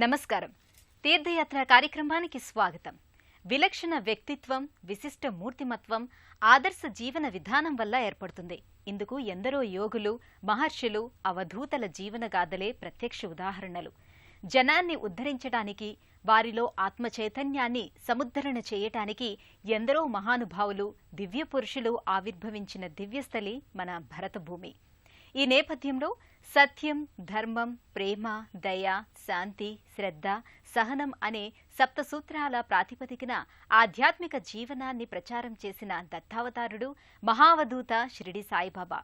నమస్కారం. తీర్థయాత్ర కార్యక్రమానికి స్వాగతం. విలక్షణ వ్యక్తిత్వం, విశిష్ట మూర్తిమత్వం ఆదర్శ జీవన విధానం వల్ల ఏర్పడుతుంది. ఇందుకు ఎందరో యోగులు, మహర్షులు, అవధూతల జీవన గాథలే ప్రత్యక్ష ఉదాహరణలు. జనాన్ని ఉద్ధరించడానికి, వారిలో ఆత్మ చైతన్యాన్ని సముద్ధరణ చేయటానికి ఎందరో మహానుభావులు, దివ్య పురుషులు ఆవిర్భవించిన దివ్యస్థలి మన భరతభూమి. ఈ నేపథ్యంలో సత్యం, ధర్మం, ప్రేమ, దయ, శాంతి, శ్రద్ధ, సహనం అనే సప్తసూత్రాల ప్రాతిపదికన ఆధ్యాత్మిక జీవనాన్ని ప్రచారం చేసిన దత్తావతారుడు, మహావధూత షిరిడి సాయిబాబా.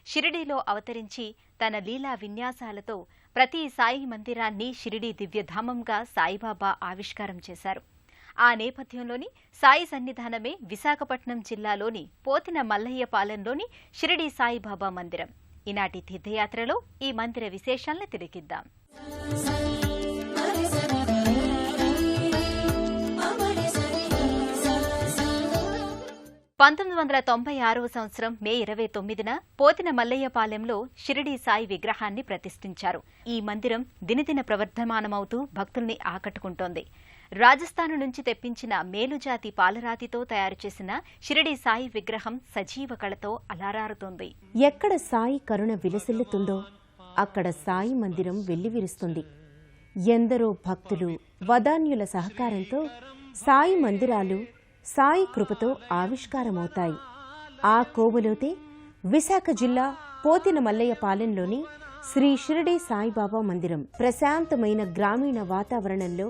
షిరిడీలో అవతరించి తన లీలా విన్యాసాలతో ప్రతి సాయి మందిరాన్ని షిరిడీ దివ్యధామంగా సాయిబాబా ఆవిష్కారం చేశారు. ఆ నేపథ్యంలోని సాయి సన్నిధానమే విశాఖపట్నం జిల్లాలోని పోతిన మల్లయ్యపాలెంలోని షిరిడీ సాయిబాబా మందిరం. ఈనాటి తీర్థయాత్రలో ఈ మందిర విశేషాలను తిలకిద్దాం. 1996వ సంవత్సరం మే 29న పోతిన మల్లయ్యపాలెంలో షిరిడీ సాయి విగ్రహాన్ని ప్రతిష్ఠించారు. ఈ మందిరం దినదిన ప్రవర్ధమానమవుతూ భక్తుల్ని ఆకట్టుకుంటోంది. రాజస్థాను నుంచి తెప్పించిన మేలుజాతి పాలరాతితో తయారు చేసిన షిరిడీ సాయి విగ్రహం సజీవ కళతో అలారారుతోంది. ఎక్కడ సాయి కరుణ విలసిల్లుతుందో అక్కడ సాయి మందిరం వెల్లివిరుస్తుంది. ఎందరో భక్తులు, వదాన్యుల సహకారంతో సాయి మందిరాలు సాయి కృపతో ఆవిష్కారమవుతాయి. ఆ కోవలోతే విశాఖ జిల్లా పోతిన మల్లయ్యపాలెంలోని శ్రీ షిరిడీ సాయిబాబా మందిరం. ప్రశాంతమైన గ్రామీణ వాతావరణంలో,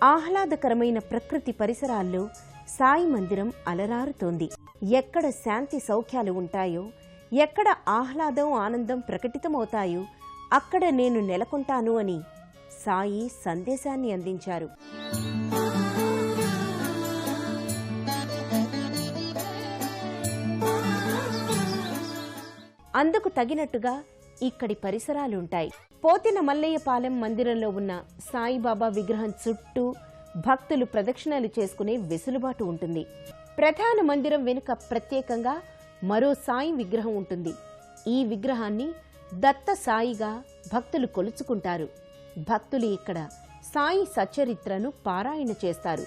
ఆహ్లాదకరమైన ప్రకృతి పరిసరాల్లో సాయి మందిరం అలరారుతోంది. ఎక్కడ శాంతి సౌఖ్యాలు ఉంటాయో, ఎక్కడ ఆహ్లాదం, ఆనందం ప్రకటితమవుతాయో అక్కడ నేను నెలకొంటాను అని సాయి సందేశాన్ని అందించారు. అందుకు తగినట్టుగా ఇక్కడి పరిసరాలుంటాయి. పోతిన మల్లయ్యపాలెం మందిరంలో ఉన్న సాయిబాబా విగ్రహం చుట్టూ భక్తులు ప్రదక్షిణలు చేసుకునే వెసులుబాటు ఉంటుంది. ప్రధాన మందిరం వెనుక ప్రత్యేకంగా మరో సాయి విగ్రహం ఉంటుంది. ఈ విగ్రహాన్ని దత్త సాయిగా భక్తులు కొలుచుకుంటారు. భక్తులు ఇక్కడ సాయి సచ్చరిత్రను పారాయణ చేస్తారు.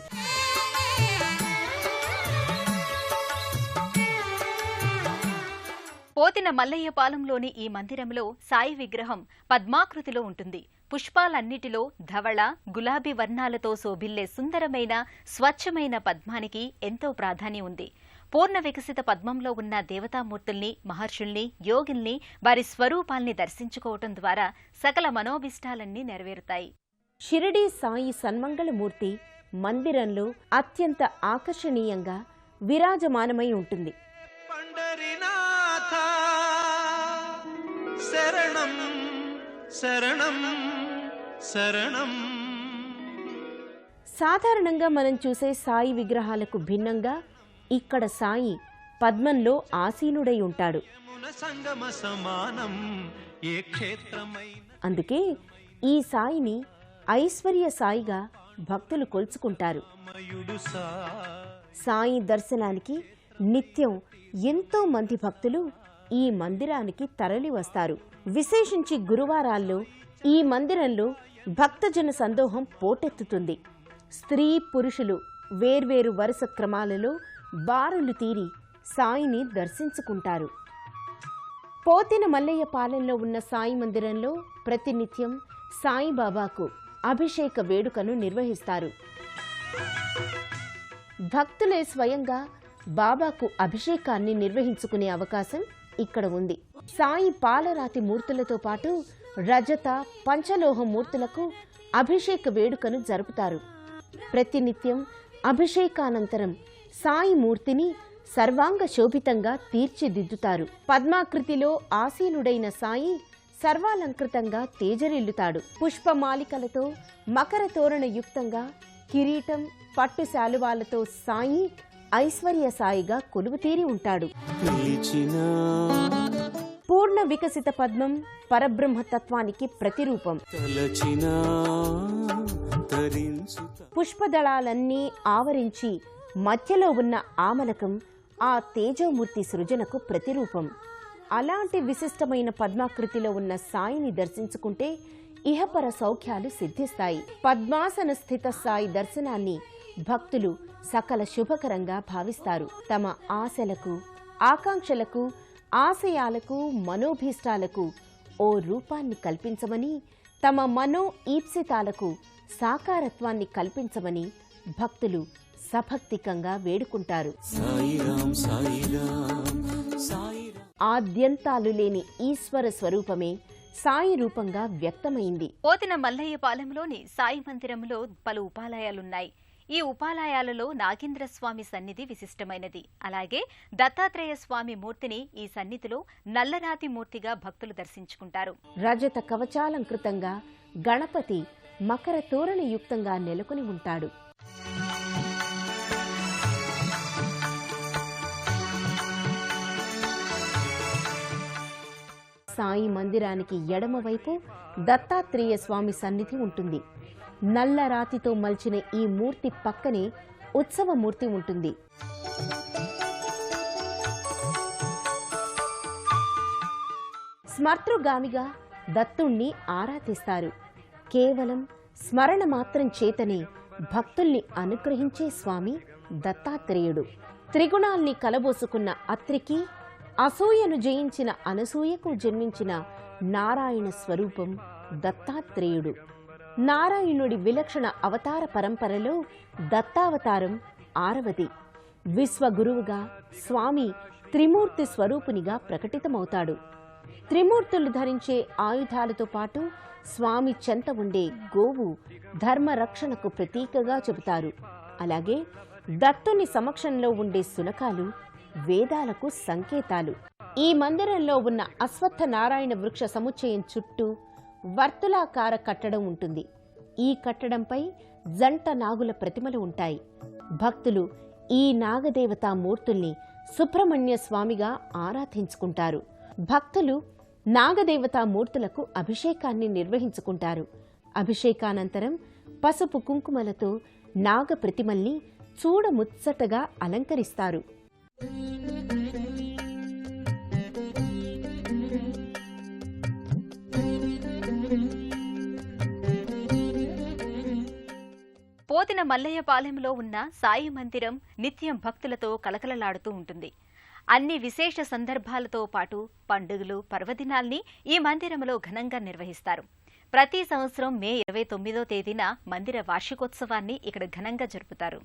పోతిన మల్లయ్యపాలెంలోని ఈ మందిరంలో సాయి విగ్రహం పద్మాకృతిలో ఉంటుంది. పుష్పాలన్నిటిలో ధవళ, గులాబీ వర్ణాలతో శోభిల్లే సుందరమైన, స్వచ్ఛమైన పద్మానికి ఎంతో ప్రాధాన్యం ఉంది. పూర్ణ వికసిత పద్మంలో ఉన్న దేవతామూర్తుల్ని, మహర్షుల్ని, యోగుల్ని, వారి స్వరూపాల్ని దర్శించుకోవటం ద్వారా సకల మనోభిష్టాలన్నీ నెరవేరుతాయి. షిరిడీ సాయి సన్మంగళమూర్తి మందిరంలో అత్యంత ఆకర్షణీయంగా విరాజమానమై ఉంటుంది. శరణం శరణం శరణం. సాధారణంగా మనం చూసే సాయి విగ్రహాలకు భిన్నంగా ఇక్కడ సాయి పద్మంలో ఆసీనుడై ఉంటాడు. అందుకే ఈ సాయిని ఐశ్వర్య సాయిగా భక్తులు కొలుచుకుంటారు. సాయి దర్శనానికి నిత్యం ఎంతో మంది భక్తులు ఈ మందిరానికి తరలి వస్తారు. విశేషించి గురువారాల్లో ఈ మందిరంలో భక్తజన సందోహం పోటెత్తుతుంది. స్త్రీ, పురుషులు వేర్వేరు వరుస క్రమాలలో బారులు తీరి సాయిని దర్శించుకుంటారు. పోతిన మల్లయ్యపాలెంలో ఉన్న సాయి మందిరంలో ప్రతినిత్యం సాయిబాబాకు అభిషేక వేడుకను నిర్వహిస్తారు. భక్తులే స్వయంగా బాబాకు అభిషేకాన్ని నిర్వహించుకునే అవకాశం ఇక్కడ ఉంది. సాయి పాలరాతి మూర్తులతో పాటు రజత, పంచలోహ మూర్తులకు అభిషేక వేడుకను జరుపుతారు. ప్రతినిత్యం అభిషేకానంతరం సాయి మూర్తిని సర్వాంగ శోభితంగా తీర్చిదిద్దుతారు. పద్మాకృతిలో ఆసీనుడైన సాయి సర్వాలంకృతంగా తేజరిల్లుతాడు. పుష్పమాలికలతో మకర తోరణ యుక్తంగా కిరీటం, పట్టు శాలువాలతో సాయి ఐశ్వర్య సాయిగా కొలువుతీరి ఉంటాడు. పూర్ణ వికసిత పద్మం పరబ్రహ్మతత్వానికి ప్రతిరూపం. పుష్పదళాలన్నీ ఆవరించి మధ్యలో ఉన్న ఆమలకం ఆ తేజోమూర్తి సృజనకు ప్రతిరూపం. అలాంటి విశిష్టమైన పద్మాకృతిలో ఉన్న సాయిని దర్శించుకుంటే ఇహపర సౌఖ్యాలు సిద్ధిస్తాయి. పద్మాసన స్థిత సాయి దర్శనాన్ని భక్తులు సకల శుభకరంగా భావిస్తారు. తమ ఆశలకు, ఆకాంక్షలకు, ఆశయాలకు, మనోభీష్టాలకు ఓ రూపాన్ని కల్పించమని, తమ మనో ఈప్సితాలకు సాకారత్వాన్ని కల్పించమని భక్తులు సభక్తికంగా వేడుకుంటారు. ఆద్యంతాలు లేని ఈశ్వర స్వరూపమే సాయి రూపంగా వ్యక్తమైంది. పోతిన మల్లయ్య పాలెంలోని సాయి మందిరంలో పలు ఉపాలయాలున్నాయి. ఈ ఉపాలయాలలో నాగేంద్రస్వామి సన్నిధి విశిష్టమైనది. అలాగే దత్తాత్రేయ స్వామి మూర్తిని ఈ సన్నిధిలో నల్లరాతి మూర్తిగా భక్తులు దర్శించుకుంటారు. రజత కవచాలంకృతంగా గణపతి మకర తోరణయుక్తంగా నెలకొని ఉంటాడు. సాయి మందిరానికి ఎడమవైపు దత్తాత్రేయ స్వామి సన్నిధి ఉంటుంది. నల్ల రాతితో మల్చిన ఈ మూర్తి పక్కనే ఉత్సవమూర్తి ఉంటుంది. స్మర్తృగామిగా దత్తుణ్ణి ఆరాధిస్తారు. కేవలం స్మరణ మాత్రం చేతనే భక్తుల్ని అనుగ్రహించే స్వామి దత్తాత్రేయుడు. త్రిగుణాల్ని కలబోసుకున్న అత్రికి, అసూయను జయించిన అనసూయకు జన్మించిన నారాయణ స్వరూపం దత్తాత్రేయుడు. నారాయణుడి విలక్షణ అవతార పరంపరలో దత్తావతారం 6వది. విశ్వగురువుగా స్వామి త్రిమూర్తి స్వరూపునిగా ప్రకటితమవుతాడు. త్రిమూర్తులు ధరించే ఆయుధాలతో పాటు స్వామి చెంత ఉండే గోవు ధర్మరక్షణకు ప్రతీకగా చెబుతారు. అలాగే దత్తుని సమక్షంలో ఉండే శునకాలు వేదాలకు సంకేతాలు. ఈ మందిరంలో ఉన్న అశ్వత్థ నారాయణ వృక్ష సముచ్చయం చుట్టూ వర్తులాకార కట్టడం ఉంటుంది. ఈ కట్టడంపై జంట నాగుల ప్రతిమలు ఉంటాయి. భక్తులు ఈ నాగదేవతా మూర్తుల్ని సుబ్రహ్మణ్య స్వామిగా ఆరాధించుకుంటారు. భక్తులు నాగదేవతా మూర్తులకు అభిషేకాన్ని నిర్వహించుకుంటారు. అభిషేకానంతరం పసుపు కుంకుమలతో నాగ ప్రతిమల్ని చూడముచ్చటగా అలంకరిస్తారు. పోతిన మల్లయ్య పాలెంలో ఉన్న సాయి మందిరం నిత్యం భక్తులతో కలకలలాడుతూ ఉంటుంది. అన్ని విశేష సందర్భాలతో పాటు పండుగలు, పర్వదినాల్ని ఈ మందిరంలో ఘనంగా నిర్వహిస్తారు. ప్రతి సంవత్సరం మే 29వ తేదీన మందిర వార్షికోత్సవాన్ని ఇక్కడ ఘనంగా జరుపుతారు.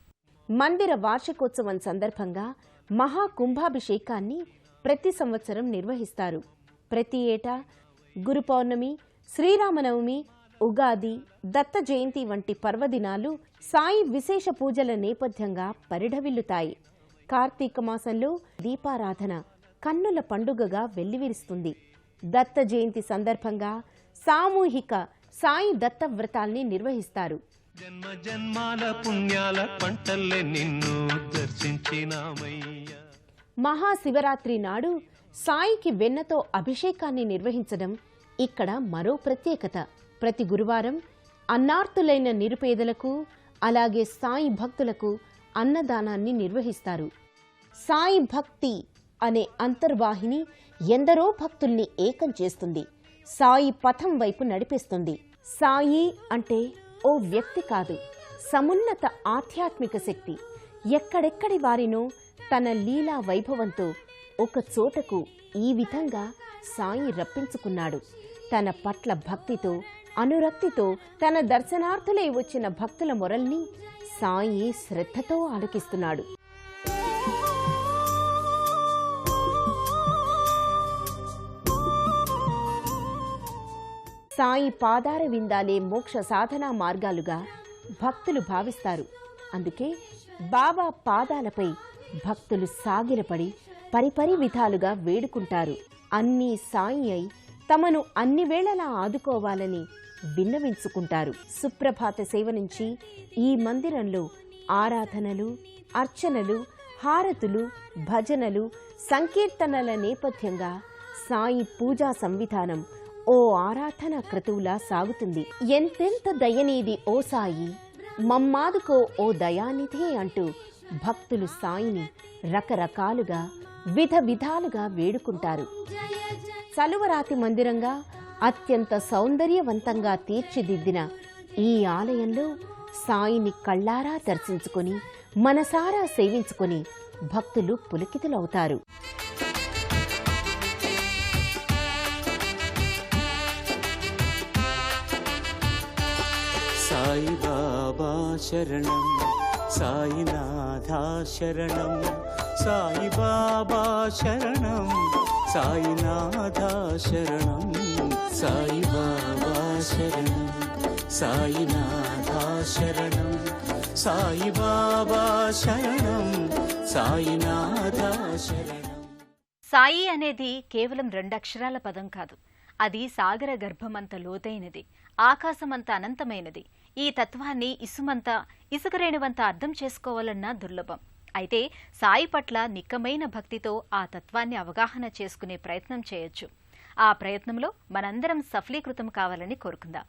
మందిర వార్షికోత్సవం సందర్భంగా మహాకుంభాభిషేకాన్ని ప్రతి సంవత్సరం నిర్వహిస్తారు. ప్రతి ఏటా గురు పౌర్ణమి, శ్రీరామనవమి, ఉగాది, దత్త జయంతి వంటి పర్వదినాలు సాయి విశేష పూజల నేపథ్యంగా పరిఢవిల్లుతాయి. కార్తీక మాసంలో దీపారాధన కన్నుల పండుగగా వెల్లివిరుస్తుంది. దత్త జయంతి సందర్భంగా సామూహిక సాయి దత్త వ్రతాల్ని నిర్వహిస్తారు. జన్మ జన్మాల పుణ్యాల పంటల్లే నిన్ను దర్శించినామయ్య. మహాశివరాత్రి నాడు సాయికి వెన్నతో అభిషేకాన్ని నిర్వహించడం ఇక్కడ మరో ప్రత్యేకత. ప్రతి గురువారం అన్నార్తులైన నిరుపేదలకు, అలాగే సాయి భక్తులకు అన్నదానాన్ని నిర్వహిస్తారు. సాయి భక్తి అనే అంతర్వాహిని ఎందరో భక్తుల్ని ఏకం చేస్తుంది. సాయి పథం వైపు నడిపిస్తుంది. సాయి అంటే ఓ వ్యక్తి కాదు, సమున్నత ఆధ్యాత్మిక శక్తి. ఎక్కడెక్కడి వారినో తన లీలా వైభవంతో ఒక చోటకు ఈ విధంగా సాయి రప్పించుకున్నాడు. తన పట్ల భక్తితో, అనురక్తితో తన దర్శనార్థులై వచ్చిన భక్తుల మొరల్ని సాయి శ్రద్ధతో ఆలకిస్తున్నాడు. సాయి పాదార విందాలే మోక్ష సాధనా మార్గాలుగా భక్తులు భావిస్తారు. అందుకే బాబా పాదాలపై భక్తులు సాగిలపడి పరిపరి విధాలుగా వేడుకుంటారు. అన్నీ సాయి అయి తమను అన్ని వేళలా ఆదుకోవాలని విన్నవించుకుంటారు. సుప్రభాత సేవ నుంచి ఈ మందిరంలో ఆరాధనలు, అర్చనలు, హారతులు, భజనలు, సంకీర్తనల నేపథ్యంగా సాయి పూజా సంవిధానం ఓ ఆరాధనా క్రతువులా సాగుతుంది. ఎంతెంత దయనీది ఓ సాయి, మమ్మాదుకో ఓ దయానిధి అంటూ భక్తులు సాయిని రకరకాలుగా విధాలుగా వేడుకుంటారు. చలువరాతి మందిరంగా అత్యంత సౌందర్యవంతంగా తీర్చిదిద్దిన ఈ ఆలయంలో సాయిని కళ్ళారా దర్శించుకొని మనసారా సేవించుకొని భక్తులు పులకితులవుతారు. సాయిబాబా శరణం, సాయినాథా శరణం, సాయిబాబా శరణం, సాయినాథా శరణం, సాయిబాబా శరణం, సాయినాథా శరణం, సాయిబాబా శరణం, సాయినాథా శరణం. సాయి అనేది కేవలం 2 అక్షరాల పదం కాదు. అది సాగర గర్భమంత లోతైనది, ఆకాశమంత అనంతమైనది. ఈ తత్వాన్ని ఇసుకరేణువంత అర్థం చేసుకోవాలన్నా దుర్లభం. అయితే సాయి పట్ల నిక్కమైన భక్తితో ఆ తత్వాన్ని అవగాహన చేసుకునే ప్రయత్నం చేయొచ్చు. ఆ ప్రయత్నంలో మనందరం సఫలీకృతం కావాలని కోరుకుందాం.